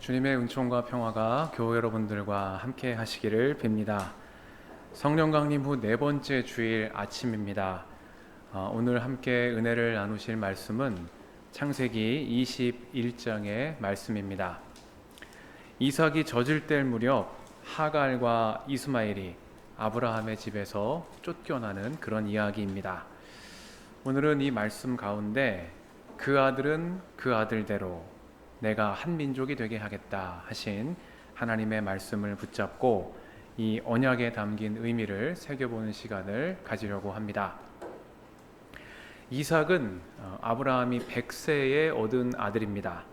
주님의 은총과 평화가 교회 여러분들과 함께 하시기를 빕니다. 성령 강림 후 네 번째 주일 아침입니다. 오늘 함께 은혜를 나누실 말씀은 창세기 21장의 말씀입니다. 이삭이 젖을 뗄 무렵 하갈과 이스마엘이 아브라함의 집에서 쫓겨나는 그런 이야기입니다. 오늘은 이 말씀 가운데 그 아들은 그 아들대로 내가 한 민족이 되게 하겠다 하신 하나님의 말씀을 붙잡고 이 언약에 담긴 의미를 새겨보는 시간을 가지려고 합니다. 이삭은 아브라함이 100세에 얻은 아들입니다.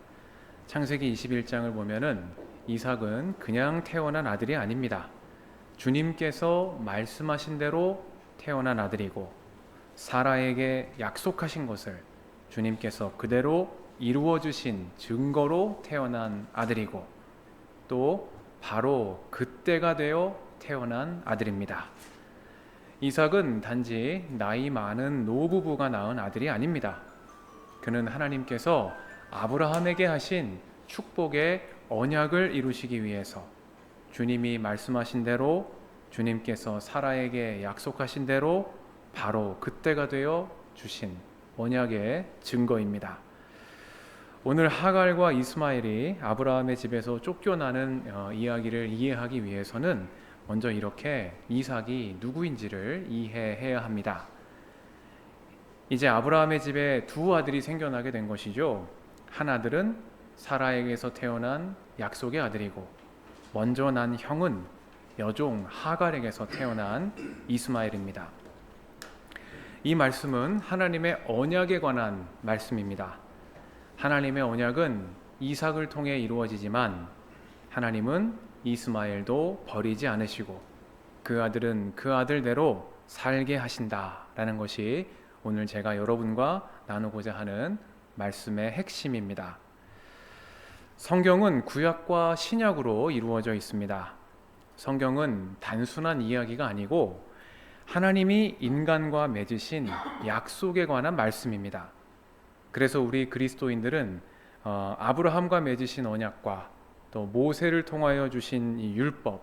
창세기 21장을 보면은 이삭은 그냥 태어난 아들이 아닙니다. 주님께서 말씀하신 대로 태어난 아들이고 사라에게 약속하신 것을 주님께서 그대로 이루어 주신 증거로 태어난 아들이고 또 바로 그때가 되어 태어난 아들입니다. 이삭은 단지 나이 많은 노부부가 낳은 아들이 아닙니다. 그는 하나님께서 아브라함에게 하신 축복의 언약을 이루시기 위해서 주님이 말씀하신 대로 주님께서 사라에게 약속하신 대로 바로 그때가 되어 주신 언약의 증거입니다. 오늘 하갈과 이스마엘이 아브라함의 집에서 쫓겨나는 이야기를 이해하기 위해서는 먼저 이렇게 이삭이 누구인지를 이해해야 합니다. 이제 아브라함의 집에 두 아들이 생겨나게 된 것이죠. 한 아들은 사라에게서 태어난 약속의 아들이고 먼저 난 형은 여종 하갈에게서 태어난 이스마엘입니다. 이 말씀은 하나님의 언약에 관한 말씀입니다. 하나님의 언약은 이삭을 통해 이루어지지만 하나님은 이스마엘도 버리지 않으시고 그 아들은 그 아들대로 살게 하신다라는 것이 오늘 제가 여러분과 나누고자 하는 말씀의 핵심입니다. 성경은 구약과 신약으로 이루어져 있습니다. 성경은 단순한 이야기가 아니고 하나님이 인간과 맺으신 약속에 관한 말씀입니다. 그래서 우리 그리스도인들은 아브라함과 맺으신 언약과 또 모세를 통하여 주신 이 율법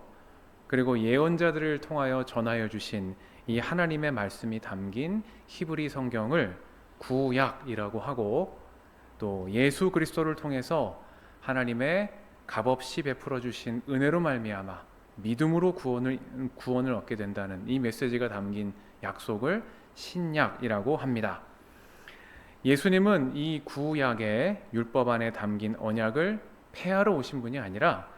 그리고 예언자들을 통하여 전하여 주신 이 하나님의 말씀이 담긴 히브리 성경을 구약이라고 하고 또 예수 그리스도를 통해서 하나님의 값없이 베풀어 주신 은혜로 말미암아 믿음으로 구원을 얻게 된다는 이 메시지가 담긴 약속을 신약이라고 합니다. 예수님은 이 구약의 율법 안에 담긴 언약을 폐하러 오신 분이 아니라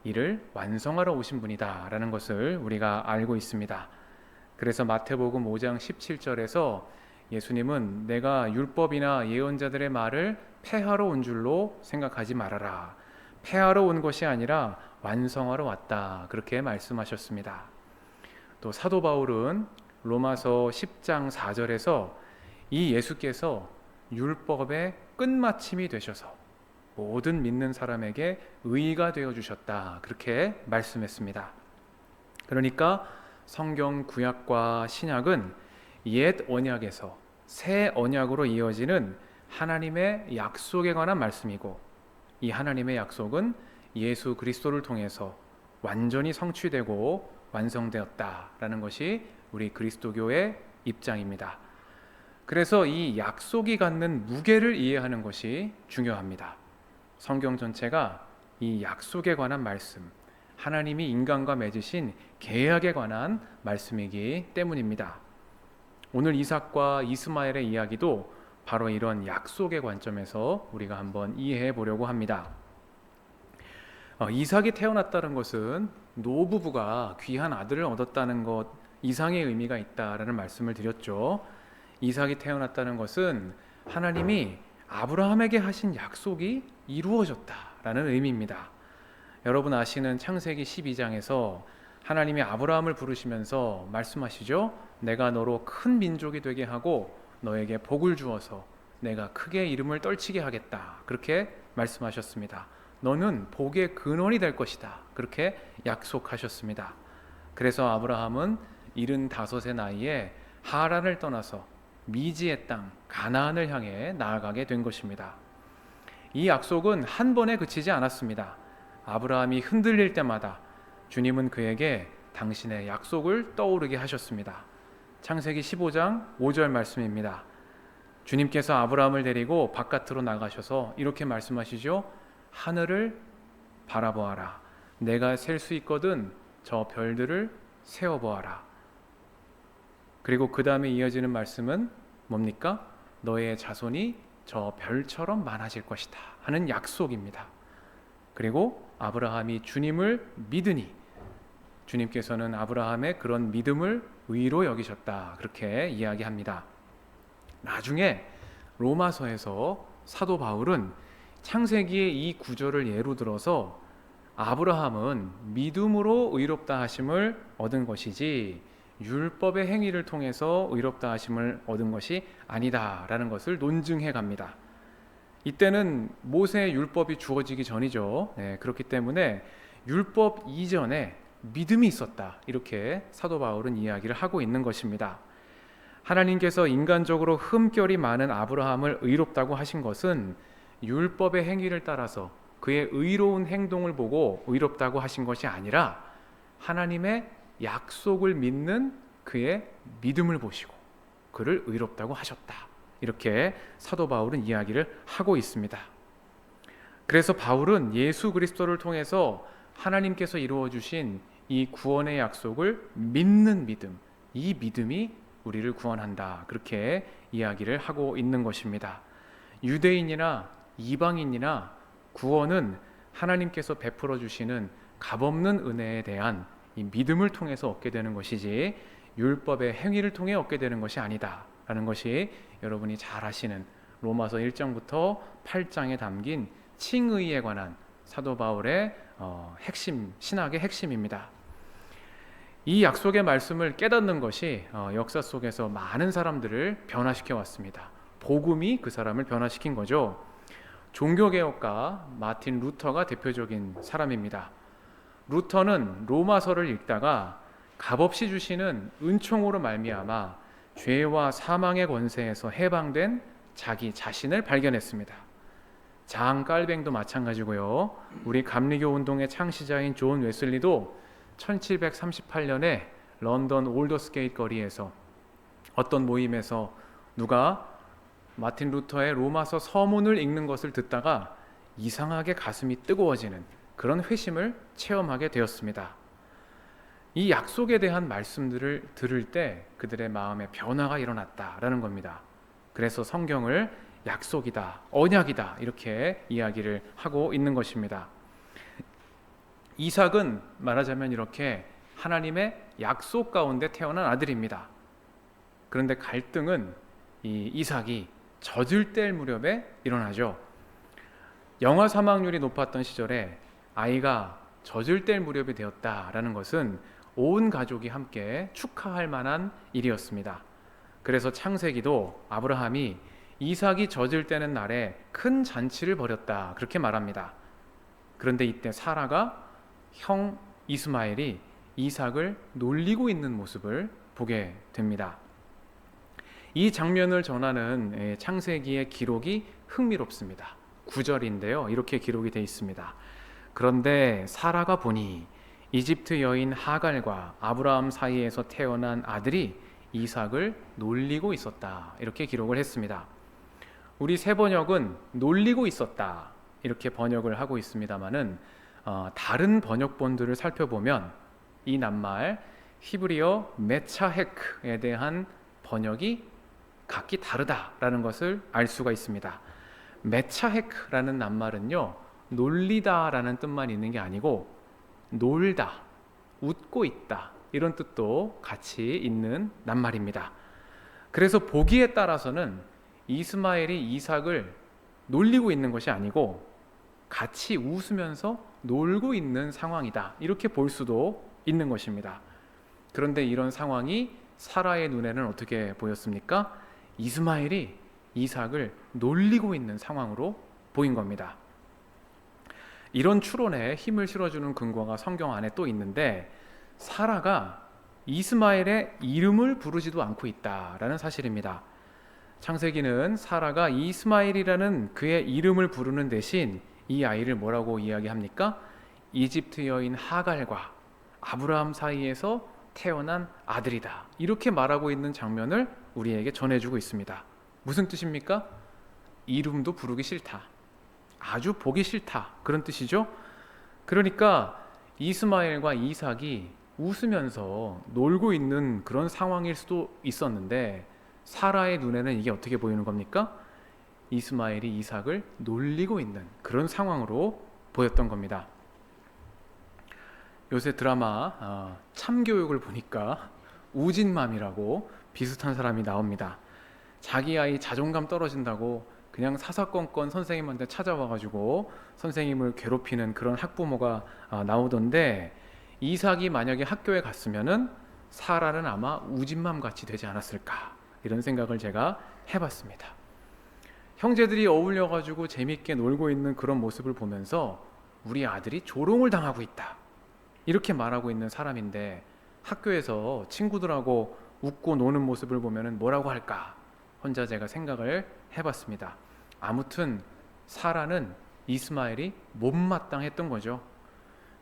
이를 완성하러 오신 분이다라는 것을 우리가 알고 있습니다. 그래서 마태복음 5장 17절에서 예수님은 내가 율법이나 예언자들의 말을 폐하러 온 줄로 생각하지 말아라. 폐하러 온 것이 아니라 완성하러 왔다. 그렇게 말씀하셨습니다. 또 사도 바울은 로마서 10장 4절에서 이 예수께서 율법의 끝마침이 되셔서 모든 믿는 사람에게 의가 되어 주셨다. 그렇게 말씀했습니다. 그러니까 성경 구약과 신약은 옛 언약에서 새 언약으로 이어지는 하나님의 약속에 관한 말씀이고 이 하나님의 약속은 예수 그리스도를 통해서 완전히 성취되고 완성되었다라는 것이 우리 그리스도교의 입장입니다. 그래서 이 약속이 갖는 무게를 이해하는 것이 중요합니다. 성경 전체가 이 약속에 관한 말씀, 하나님이 인간과 맺으신 계약에 관한 말씀이기 때문입니다. 오늘 이삭과 이스마엘의 이야기도 바로 이런 약속의 관점에서 우리가 한번 이해해 보려고 합니다. 이삭이 태어났다는 것은 노부부가 귀한 아들을 얻었다는 것 이상의 의미가 있다라는 말씀을 드렸죠. 이삭이 태어났다는 것은 하나님이 아브라함에게 하신 약속이 이루어졌다라는 의미입니다. 여러분 아시는 창세기 12장에서 하나님이 아브라함을 부르시면서 말씀하시죠. 내가 너로 큰 민족이 되게 하고 너에게 복을 주어서 내가 크게 이름을 떨치게 하겠다. 그렇게 말씀하셨습니다. 너는 복의 근원이 될 것이다. 그렇게 약속하셨습니다. 그래서 아브라함은 75의 나이에 하란을 떠나서 미지의 땅 가나안을 향해 나아가게 된 것입니다. 이 약속은 한 번에 그치지 않았습니다. 아브라함이 흔들릴 때마다 주님은 그에게 당신의 약속을 떠오르게 하셨습니다. 창세기 15장 5절 말씀입니다. 주님께서 아브라함을 데리고 바깥으로 나가셔서 이렇게 말씀하시죠. 하늘을 바라보아라. 내가 셀 수 있거든 저 별들을 세어보아라. 그리고 그 다음에 이어지는 말씀은 뭡니까? 너의 자손이 저 별처럼 많아질 것이다 하는 약속입니다. 그리고 아브라함이 주님을 믿으니 주님께서는 아브라함의 그런 믿음을 의로 여기셨다, 그렇게 이야기합니다. 나중에 로마서에서 사도 바울은 창세기의 이 구절을 예로 들어서 아브라함은 믿음으로 의롭다 하심을 얻은 것이지 율법의 행위를 통해서 의롭다 하심을 얻은 것이 아니다라는 것을 논증해 갑니다. 이때는 모세의 율법이 주어지기 전이죠. 그렇기 때문에 율법 이전에 믿음이 있었다, 이렇게 사도 바울은 이야기를 하고 있는 것입니다. 하나님께서 인간적으로 흠결이 많은 아브라함을 의롭다고 하신 것은 율법의 행위를 따라서 그의 의로운 행동을 보고 의롭다고 하신 것이 아니라 하나님의 약속을 믿는 그의 믿음을 보시고 그를 의롭다고 하셨다, 이렇게 사도 바울은 이야기를 하고 있습니다. 그래서 바울은 예수 그리스도를 통해서 하나님께서 이루어 주신 이 구원의 약속을 믿는 믿음, 이 믿음이 우리를 구원한다, 그렇게 이야기를 하고 있는 것입니다. 유대인이나 이방인이나 구원은 하나님께서 베풀어 주시는 값없는 은혜에 대한 이 믿음을 통해서 얻게 되는 것이지 율법의 행위를 통해 얻게 되는 것이 아니다 라는 것이 여러분이 잘 아시는 로마서 1장부터 8장에 담긴 칭의에 관한 사도 바울의 핵심, 신학의 핵심입니다. 이 약속의 말씀을 깨닫는 것이 역사 속에서 많은 사람들을 변화시켜 왔습니다. 복음이 그 사람을 변화시킨 거죠. 종교개혁가 마틴 루터가 대표적인 사람입니다. 루터는 로마서를 읽다가 값없이 주시는 은총으로 말미암아 죄와 사망의 권세에서 해방된 자기 자신을 발견했습니다. 장 깔뱅도 마찬가지고요. 우리 감리교 운동의 창시자인 존 웨슬리도 1738년에 런던 올더스게이트 거리에서 어떤 모임에서 누가 마틴 루터의 로마서 서문을 읽는 것을 듣다가 이상하게 가슴이 뜨거워지는 그런 회심을 체험하게 되었습니다. 이 약속에 대한 말씀들을 들을 때 그들의 마음에 변화가 일어났다라는 겁니다. 그래서 성경을 약속이다, 언약이다, 이렇게 이야기를 하고 있는 것입니다. 이삭은 말하자면 이렇게 하나님의 약속 가운데 태어난 아들입니다. 그런데 갈등은 이 이삭이 젖을 뗄 무렵에 일어나죠. 영아 사망률이 높았던 시절에 아이가 젖을 뗄 무렵이 되었다라는 것은 온 가족이 함께 축하할 만한 일이었습니다. 그래서 창세기도 아브라함이 이삭이 젖을 떼는 날에 큰 잔치를 벌였다, 그렇게 말합니다. 그런데 이때 사라가 형 이스마엘이 이삭을 놀리고 있는 모습을 보게 됩니다. 이 장면을 전하는 창세기의 기록이 흥미롭습니다. 9절인데요. 이렇게 기록이 되어 있습니다. 그런데 사라가 보니 이집트 여인 하갈과 아브라함 사이에서 태어난 아들이 이삭을 놀리고 있었다, 이렇게 기록을 했습니다. 우리 새 번역은 놀리고 있었다, 이렇게 번역을 하고 있습니다만은 다른 번역본들을 살펴보면 이 낱말 히브리어 메차헤크에 대한 번역이 각기 다르다라는 것을 알 수가 있습니다. 메차헤크라는 낱말은요, 놀리다라는 뜻만 있는 게 아니고 놀다, 웃고 있다, 이런 뜻도 같이 있는 낱말입니다. 그래서 보기에 따라서는 이스마엘이 이삭을 놀리고 있는 것이 아니고 같이 웃으면서 놀고 있는 상황이다, 이렇게 볼 수도 있는 것입니다. 그런데 이런 상황이 사라의 눈에는 어떻게 보였습니까? 이스마엘이 이삭을 놀리고 있는 상황으로 보인 겁니다. 이런 추론에 힘을 실어주는 근거가 성경 안에 또 있는데, 사라가 이스마엘의 이름을 부르지도 않고 있다라는 사실입니다. 창세기는 사라가 이스마엘이라는 그의 이름을 부르는 대신 이 아이를 뭐라고 이야기합니까? 이집트 여인 하갈과 아브라함 사이에서 태어난 아들이다, 이렇게 말하고 있는 장면을 우리에게 전해주고 있습니다. 무슨 뜻입니까? 이름도 부르기 싫다, 아주 보기 싫다, 그런 뜻이죠. 그러니까 이스마엘과 이삭이 웃으면서 놀고 있는 그런 상황일 수도 있었는데, 사라의 눈에는 이게 어떻게 보이는 겁니까? 이스마엘이 이삭을 놀리고 있는 그런 상황으로 보였던 겁니다. 요새 드라마 참교육을 보니까 우진맘이라고 비슷한 사람이 나옵니다. 자기 아이 자존감 떨어진다고 그냥 사사건건 선생님한테 찾아와가지고 선생님을 괴롭히는 그런 학부모가 나오던데, 이삭이 만약에 학교에 갔으면은 사라는 아마 우진맘 같이 되지 않았을까, 이런 생각을 제가 해봤습니다. 형제들이 어울려가지고 재밌게 놀고 있는 그런 모습을 보면서 우리 아들이 조롱을 당하고 있다, 이렇게 말하고 있는 사람인데, 학교에서 친구들하고 웃고 노는 모습을 보면 뭐라고 할까, 혼자 제가 생각을 해봤습니다. 아무튼 사라는 이스마엘이 못마땅했던 거죠.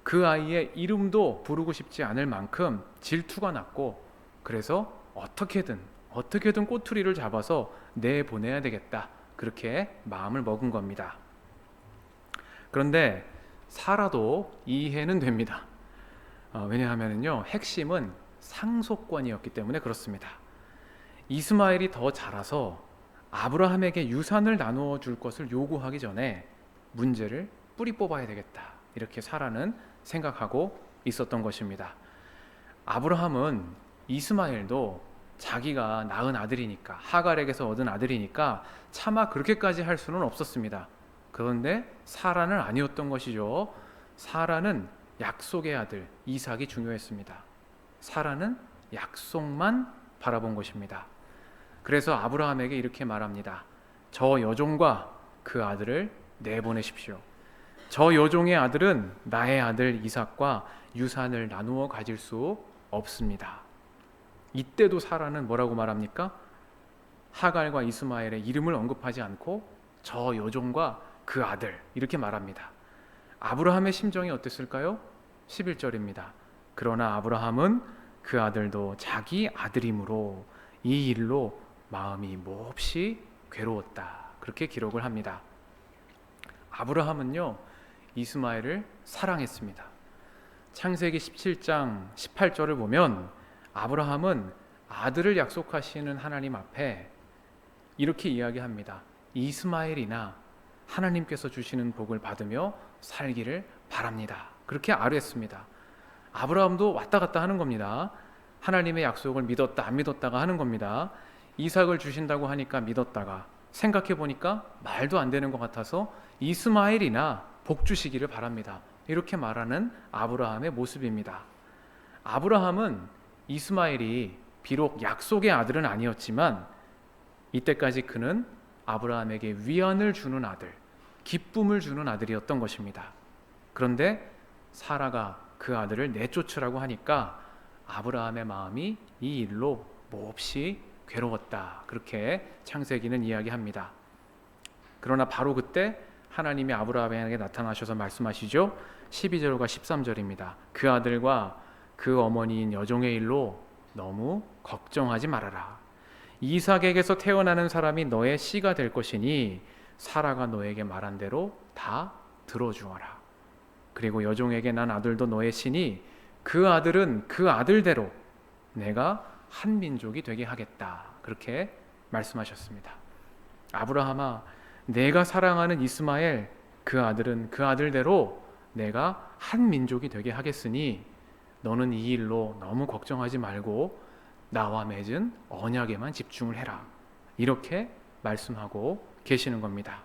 그 아이의 이름도 부르고 싶지 않을 만큼 질투가 났고, 그래서 어떻게든 꼬투리를 잡아서 내보내야 되겠다, 그렇게 마음을 먹은 겁니다. 그런데 사라도 이해는 됩니다. 왜냐하면요, 핵심은 상속권이었기 때문에 그렇습니다. 이스마엘이 더 자라서 아브라함에게 유산을 나누어 줄 것을 요구하기 전에 문제를 뿌리 뽑아야 되겠다, 이렇게 사라는 생각하고 있었던 것입니다. 아브라함은 이스마엘도 자기가 낳은 아들이니까, 하갈에게서 얻은 아들이니까 차마 그렇게까지 할 수는 없었습니다. 그런데 사라는 아니었던 것이죠. 사라는 약속의 아들 이삭이 중요했습니다. 사라는 약속만 바라본 것입니다. 그래서 아브라함에게 이렇게 말합니다. 저 여종과 그 아들을 내보내십시오. 저 여종의 아들은 나의 아들 이삭과 유산을 나누어 가질 수 없습니다. 이때도 사라는 뭐라고 말합니까? 하갈과 이스마엘의 이름을 언급하지 않고 저 여종과 그 아들, 이렇게 말합니다. 아브라함의 심정이 어땠을까요? 11절입니다. 그러나 아브라함은 그 아들도 자기 아들이므로 이 일로 마음이 몹시 괴로웠다, 그렇게 기록을 합니다. 아브라함은요, 이스마엘을 사랑했습니다. 창세기 17장 18절을 보면 아브라함은 아들을 약속하시는 하나님 앞에 이렇게 이야기합니다. 이스마엘이나 하나님께서 주시는 복을 받으며 살기를 바랍니다, 그렇게 아뢰었습니다. 아브라함도 왔다 갔다 하는 겁니다. 하나님의 약속을 믿었다 안 믿었다가 하는 겁니다. 이삭을 주신다고 하니까 믿었다가 생각해 보니까 말도 안 되는 것 같아서 이스마엘이나 복 주시기를 바랍니다, 이렇게 말하는 아브라함의 모습입니다. 아브라함은 이스마엘이 비록 약속의 아들은 아니었지만 이때까지 그는 아브라함에게 위안을 주는 아들, 기쁨을 주는 아들이었던 것입니다. 그런데 사라가 그 아들을 내쫓으라고 하니까 아브라함의 마음이 이 일로 몹시 괴로웠다, 그렇게 창세기는 이야기합니다. 그러나 바로 그때 하나님이 아브라함에게 나타나셔서 말씀하시죠. 12절과 13절입니다. 그 아들과 그 어머니인 여종의 일로 너무 걱정하지 말아라. 이삭에게서 태어나는 사람이 너의 씨가 될 것이니 사라가 너에게 말한 대로 다 들어주어라. 그리고 여종에게 난 아들도 너의 씨니 그 아들은 그 아들대로 내가 한 민족이 되게 하겠다, 그렇게 말씀하셨습니다. 아브라함아, 내가 사랑하는 이스마엘 그 아들은 그 아들대로 내가 한 민족이 되게 하겠으니 너는 이 일로 너무 걱정하지 말고 나와 맺은 언약에만 집중을 해라, 이렇게 말씀하고 계시는 겁니다.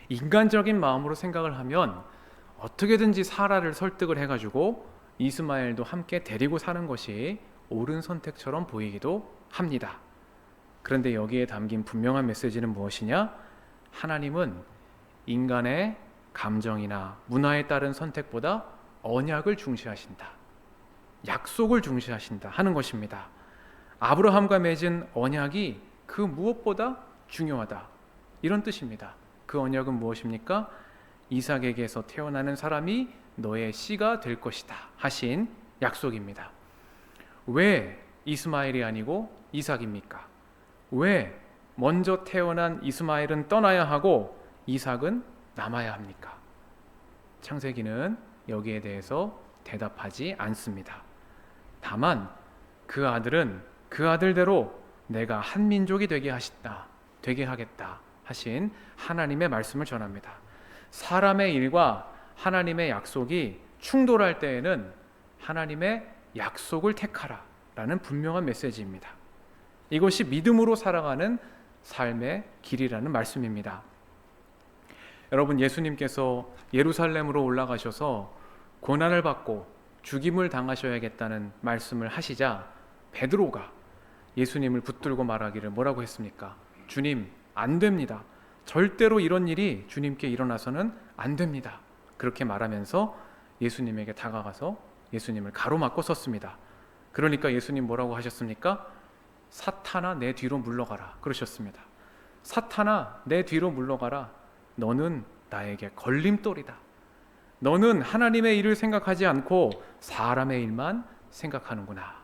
인간적인 마음으로 생각을 하면 어떻게든지 사라를 설득을 해가지고 이스마엘도 함께 데리고 사는 것이 옳은 선택처럼 보이기도 합니다. 그런데 여기에 담긴 분명한 메시지는 무엇이냐? 하나님은 인간의 감정이나 문화에 따른 선택보다 언약을 중시하신다, 약속을 중시하신다 하는 것입니다. 아브라함과 맺은 언약이 그 무엇보다 중요하다, 이런 뜻입니다. 그 언약은 무엇입니까? 이삭에게서 태어나는 사람이 너의 씨가 될 것이다 하신 약속입니다. 왜 이스마엘이 아니고 이삭입니까? 왜 먼저 태어난 이스마엘은 떠나야 하고 이삭은 남아야 합니까? 창세기는 여기에 대해서 대답하지 않습니다. 다만 그 아들은 그 아들대로 내가 한 민족이 되게 하겠다 하신 하나님의 말씀을 전합니다. 사람의 일과 하나님의 약속이 충돌할 때에는 하나님의 약속을 택하라 라는 분명한 메시지입니다. 이것이 믿음으로 살아가는 삶의 길이라는 말씀입니다. 여러분, 예수님께서 예루살렘으로 올라가셔서 고난을 받고 죽임을 당하셔야겠다는 말씀을 하시자 베드로가 예수님을 붙들고 말하기를 뭐라고 했습니까? 주님, 안 됩니다. 절대로 이런 일이 주님께 일어나서는 안 됩니다. 그렇게 말하면서 예수님에게 다가가서 예수님을 가로막고 섰습니다. 그러니까 예수님 뭐라고 하셨습니까? 사탄아, 내 뒤로 물러가라 그러셨습니다. 사탄아, 내 뒤로 물러가라. 너는 나에게 걸림돌이다. 너는 하나님의 일을 생각하지 않고 사람의 일만 생각하는구나.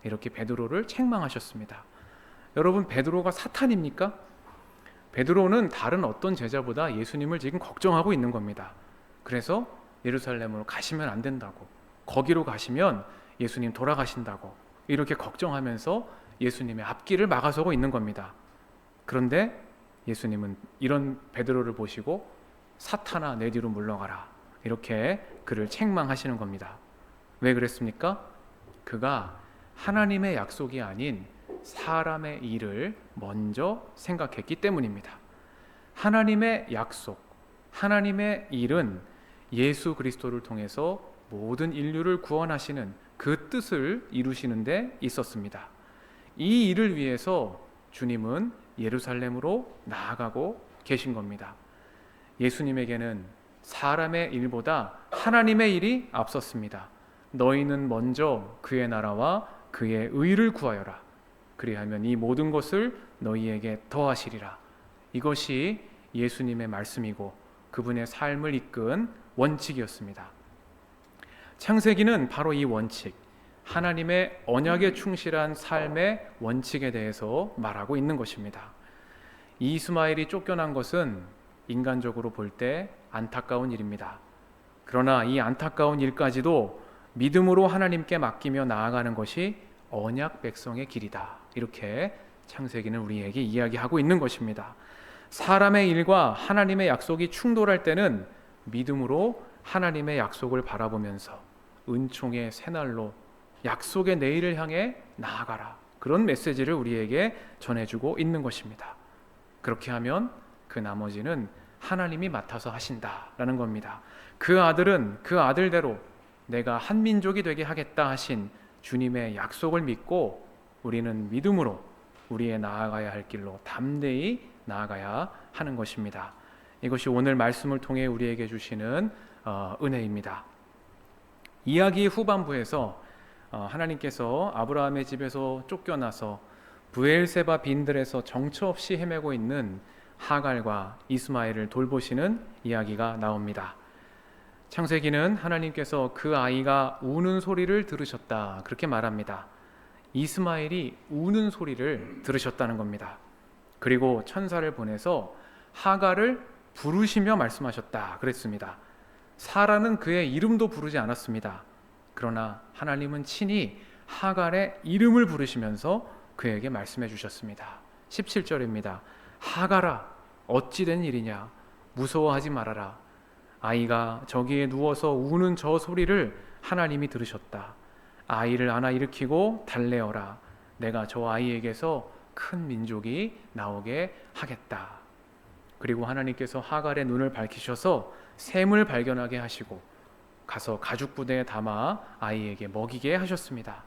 이렇게 베드로를 책망하셨습니다. 여러분, 베드로가 사탄입니까? 베드로는 다른 어떤 제자보다 예수님을 지금 걱정하고 있는 겁니다. 그래서 예루살렘으로 가시면 안 된다고, 거기로 가시면 예수님 돌아가신다고 이렇게 걱정하면서 예수님의 앞길을 막아서고 있는 겁니다. 그런데 예수님은 이런 베드로를 보시고 사탄아, 내 뒤로 물러가라 이렇게 그를 책망하시는 겁니다. 왜 그랬습니까? 그가 하나님의 약속이 아닌 사람의 일을 먼저 생각했기 때문입니다. 하나님의 약속, 하나님의 일은 예수 그리스도를 통해서 모든 인류를 구원하시는 그 뜻을 이루시는 데 있었습니다. 이 일을 위해서 주님은 예루살렘으로 나아가고 계신 겁니다. 예수님에게는 사람의 일보다 하나님의 일이 앞섰습니다. 너희는 먼저 그의 나라와 그의 의를 구하여라. 그리하면 이 모든 것을 너희에게 더하시리라. 이것이 예수님의 말씀이고 그분의 삶을 이끈 원칙이었습니다. 창세기는 바로 이 원칙, 하나님의 언약에 충실한 삶의 원칙에 대해서 말하고 있는 것입니다. 이스마엘이 쫓겨난 것은 인간적으로 볼 때 안타까운 일입니다. 그러나 이 안타까운 일까지도 믿음으로 하나님께 맡기며 나아가는 것이 언약 백성의 길이다. 이렇게 창세기는 우리에게 이야기하고 있는 것입니다. 사람의 일과 하나님의 약속이 충돌할 때는 믿음으로 하나님의 약속을 바라보면서 은총의 새날로 약속의 내일을 향해 나아가라. 그런 메시지를 우리에게 전해주고 있는 것입니다. 그렇게 하면 그 나머지는 하나님이 맡아서 하신다라는 겁니다. 그 아들은 그 아들대로 내가 한 민족이 되게 하겠다 하신 주님의 약속을 믿고 우리는 믿음으로 우리의 나아가야 할 길로 담대히 나아가야 하는 것입니다. 이것이 오늘 말씀을 통해 우리에게 주시는 은혜입니다. 이야기 후반부에서 하나님께서 아브라함의 집에서 쫓겨나서 브엘세바 빈들에서 정처 없이 헤매고 있는 하갈과 이스마엘을 돌보시는 이야기가 나옵니다. 창세기는 하나님께서 그 아이가 우는 소리를 들으셨다 그렇게 말합니다. 이스마엘이 우는 소리를 들으셨다는 겁니다. 그리고 천사를 보내서 하갈을 부르시며 말씀하셨다 그랬습니다. 사라는 그의 이름도 부르지 않았습니다. 그러나 하나님은 친히 하갈의 이름을 부르시면서 그에게 말씀해 주셨습니다. 17절입니다. 하갈아, 어찌 된 일이냐? 무서워하지 말아라. 아이가 저기에 누워서 우는 저 소리를 하나님이 들으셨다. 아이를 안아 일으키고 달래어라. 내가 저 아이에게서 큰 민족이 나오게 하겠다. 그리고 하나님께서 하갈의 눈을 밝히셔서 샘을 발견하게 하시고 가서 가죽 부대에 담아 아이에게 먹이게 하셨습니다.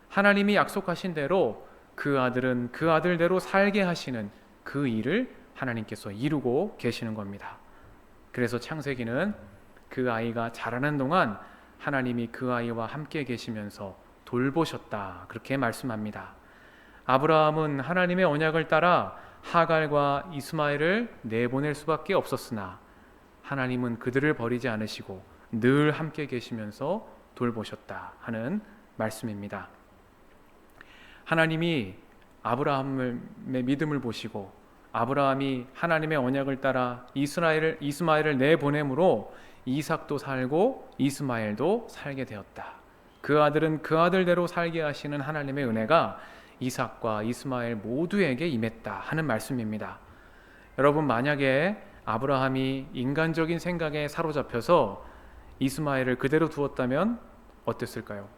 하나님이 약속하신 대로 그 아들은 그 아들대로 살게 하시는 그 일을 하나님께서 이루고 계시는 겁니다. 그래서 창세기는 그 아이가 자라는 동안 하나님이 그 아이와 함께 계시면서 돌보셨다 그렇게 말씀합니다. 아브라함은 하나님의 언약을 따라 하갈과 이스마엘을 내보낼 수밖에 없었으나 하나님은 그들을 버리지 않으시고 늘 함께 계시면서 돌보셨다 하는 말씀입니다. 하나님이 아브라함의 믿음을 보시고 아브라함이 하나님의 언약을 따라 이스마엘을 내보내므로 이삭도 살고 이스마엘도 살게 되었다. 그 아들은 그 아들대로 살게 하시는 하나님의 은혜가 이삭과 이스마엘 모두에게 임했다 하는 말씀입니다. 여러분, 만약에 아브라함이 인간적인 생각에 사로잡혀서 이스마엘을 그대로 두었다면 어땠을까요?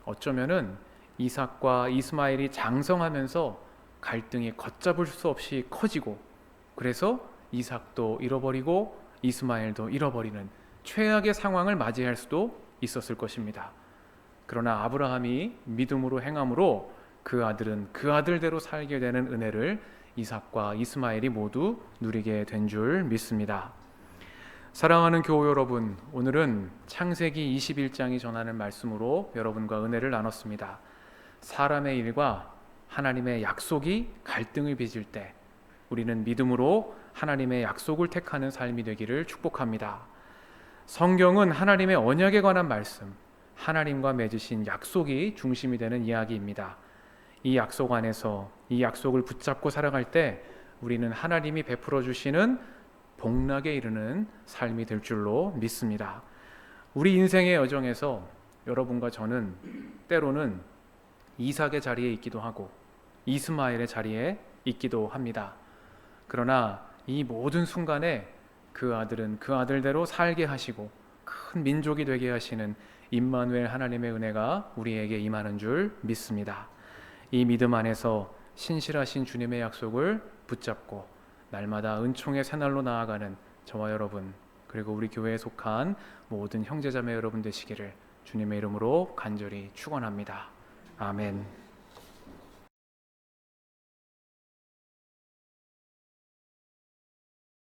어쩌면은 이삭과 이스마엘이 장성하면서 갈등이 걷잡을 수 없이 커지고, 그래서 이삭도 잃어버리고 이스마엘도 잃어버리는 최악의 상황을 맞이할 수도 있었을 것입니다. 그러나 아브라함이 믿음으로 행함으로 그 아들은 그 아들대로 살게 되는 은혜를 이삭과 이스마엘이 모두 누리게 된 줄 믿습니다. 사랑하는 교우 여러분, 오늘은 창세기 21장이 전하는 말씀으로 여러분과 은혜를 나눴습니다. 사람의 일과 하나님의 약속이 갈등을 빚을 때 우리는 믿음으로 하나님의 약속을 택하는 삶이 되기를 축복합니다. 성경은 하나님의 언약에 관한 말씀, 하나님과 맺으신 약속이 중심이 되는 이야기입니다. 이 약속 안에서 이 약속을 붙잡고 살아갈 때 우리는 하나님이 베풀어 주시는 복락에 이르는 삶이 될 줄로 믿습니다. 우리 인생의 여정에서 여러분과 저는 때로는 이삭의 자리에 있기도 하고 이스마엘의 자리에 있기도 합니다. 그러나 이 모든 순간에 그 아들은 그 아들대로 살게 하시고 큰 민족이 되게 하시는 임마누엘 하나님의 은혜가 우리에게 임하는 줄 믿습니다. 이 믿음 안에서 신실하신 주님의 약속을 붙잡고 날마다 은총의 새날로 나아가는 저와 여러분, 그리고 우리 교회에 속한 모든 형제자매 여러분 되시기를 주님의 이름으로 간절히 축원합니다. 아멘.